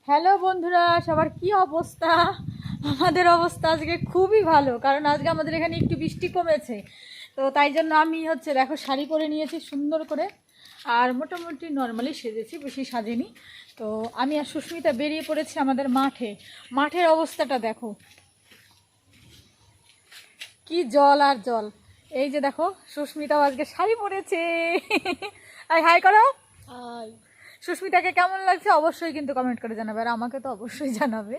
Hello বন্ধুরা, সবার কি অবস্থা? আমাদের অবস্থা আজকে খুবই ভালো, কারণ আজকে আমাদের এখানে একটু বৃষ্টি কমেছে। তো তাই জন্য আমি দেখো শাড়ি পরে নিয়েছি সুন্দর করে, আর মোটামুটি নর্মালি সেজেছি, বেশি সাজেনি। তো আমি আর সুস্মিতা বেরিয়ে পড়েছি আমাদের মাঠের অবস্থাটা দেখো, কি জল আর জল। এই যে দেখো, সুস্মিতাও আজকে শাড়ি পরেছে। আর হাই করো। হাই। সুস্মিতাকে কেমন লাগছে অবশ্যই কিন্তু কমেন্ট করে জানাবে, আর আমাকে তো অবশ্যই জানাবে।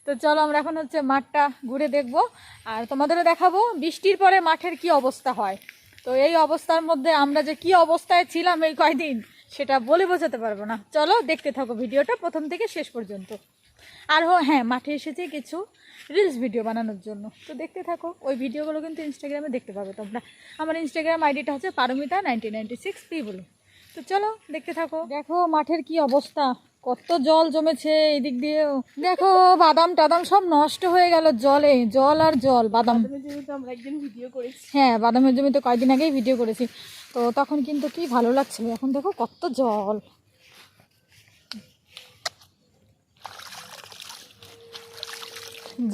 তো চলো আমরা এখন মাঠটা ঘুরে দেখব, আর তোমাদেরও দেখাবো বৃষ্টির পরে মাঠের কি অবস্থা হয়। তো এই অবস্থার মধ্যে আমরা যে কি অবস্থায় ছিলাম এই কয়দিন, সেটা বলে বোঝাতে পারবো না। চলো দেখতে থাকো ভিডিওটা প্রথম থেকে শেষ পর্যন্ত। আর হ্যাঁ, মাঠে এসেছি কিছু রিলস ভিডিও বানানোর জন্য, তো দেখতে থাকো। ওই ভিডিওগুলো কিন্তু ইনস্টাগ্রামে দেখতে পাবে তোমরা। আমার ইনস্টাগ্রাম আইডিটা হচ্ছে পারমিতা 1996P বলে। তো চলো দেখতে থাকো। দেখো মাঠের কি অবস্থা, কত জল জমেছে এদিক দিয়েও। দেখো বাদাম টাদাম সব নষ্ট হয়ে গেল জলে, জল আর জল। বাদামের জমিতে আমরা একদিন ভিডিও করেছি। হ্যাঁ, বাদামের জমিতে কয়েকদিন আগেই ভিডিও করেছি, তো তখন কিন্তু কি ভালো লাগছিল। এখন দেখো কত জল।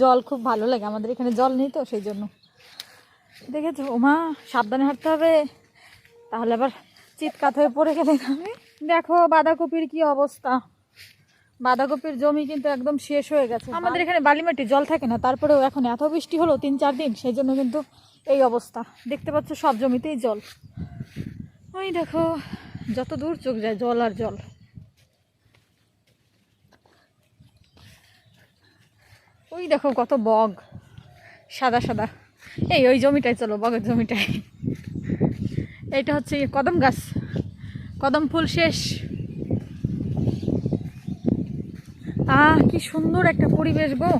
জল খুব ভালো লাগে, আমাদের এখানে জল নেই তো সেই জন্য। দেখেছো ওমা, সাবধানে হাঁটতে হবে, তাহলে আবার চিৎকাত হয়ে পড়ে গেলে আমি। দেখো বাঁধাকপির কি অবস্থা, বাঁধাকপির জমি কিন্তু একদম শেষ হয়ে গেছে। আমাদের এখানে বালিমাটি, জল থাকে না, তারপরেও এখন এত বৃষ্টি হলো 3-4 দিন, সেই জন্য কিন্তু এই অবস্থা। দেখতে পাচ্ছ সব জমিতেই জল। ওই দেখো যত দূর চোখ যায় জল আর জল। ওই দেখো কত বগ, সাদা সাদা। ওই জমিটায় চলো, বগের জমিটায়। এইটা হচ্ছে কদম গাছ, কদম ফুল শেষ। কি সুন্দর একটা পরিবেশ গো,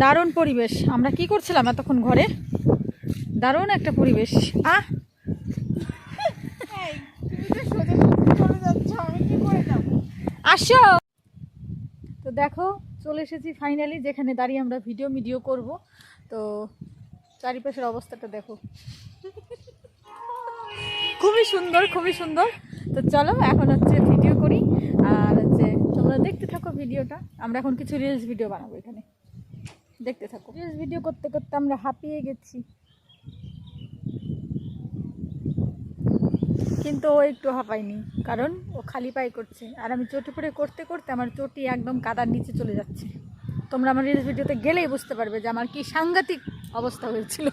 দারুণ পরিবেশ। আমরা কি করছিলাম এতক্ষণ ঘরে, দারুণ একটা পরিবেশ। আসো। তো দেখো চলে এসেছি ফাইনালি যেখানে দাঁড়িয়ে আমরা ভিডিও করব। তো চারিপাশের অবস্থাটা দেখো, খুবই সুন্দর, খুবই সুন্দর। তো চলো এখন ভিডিও করি, আর তোমরা দেখতে থাকো ভিডিওটা। আমরা এখন কিছু রিলস ভিডিও বানাবো এখানে, দেখতে থাকো। রিলস ভিডিও করতে করতে আমরা হাঁপিয়ে গেছি, কিন্তু ও একটু হাঁপায়নি, কারণ ও খালি পায়ে করছে, আর আমি চটি পরে করতে করতে আমার চটি একদম কাদার নিচে চলে যাচ্ছে। তোমরা আমার রিলস ভিডিওতে গেলেই বুঝতে পারবে যে আমার কি সাংঘাতিক অবস্থা হয়েছিল।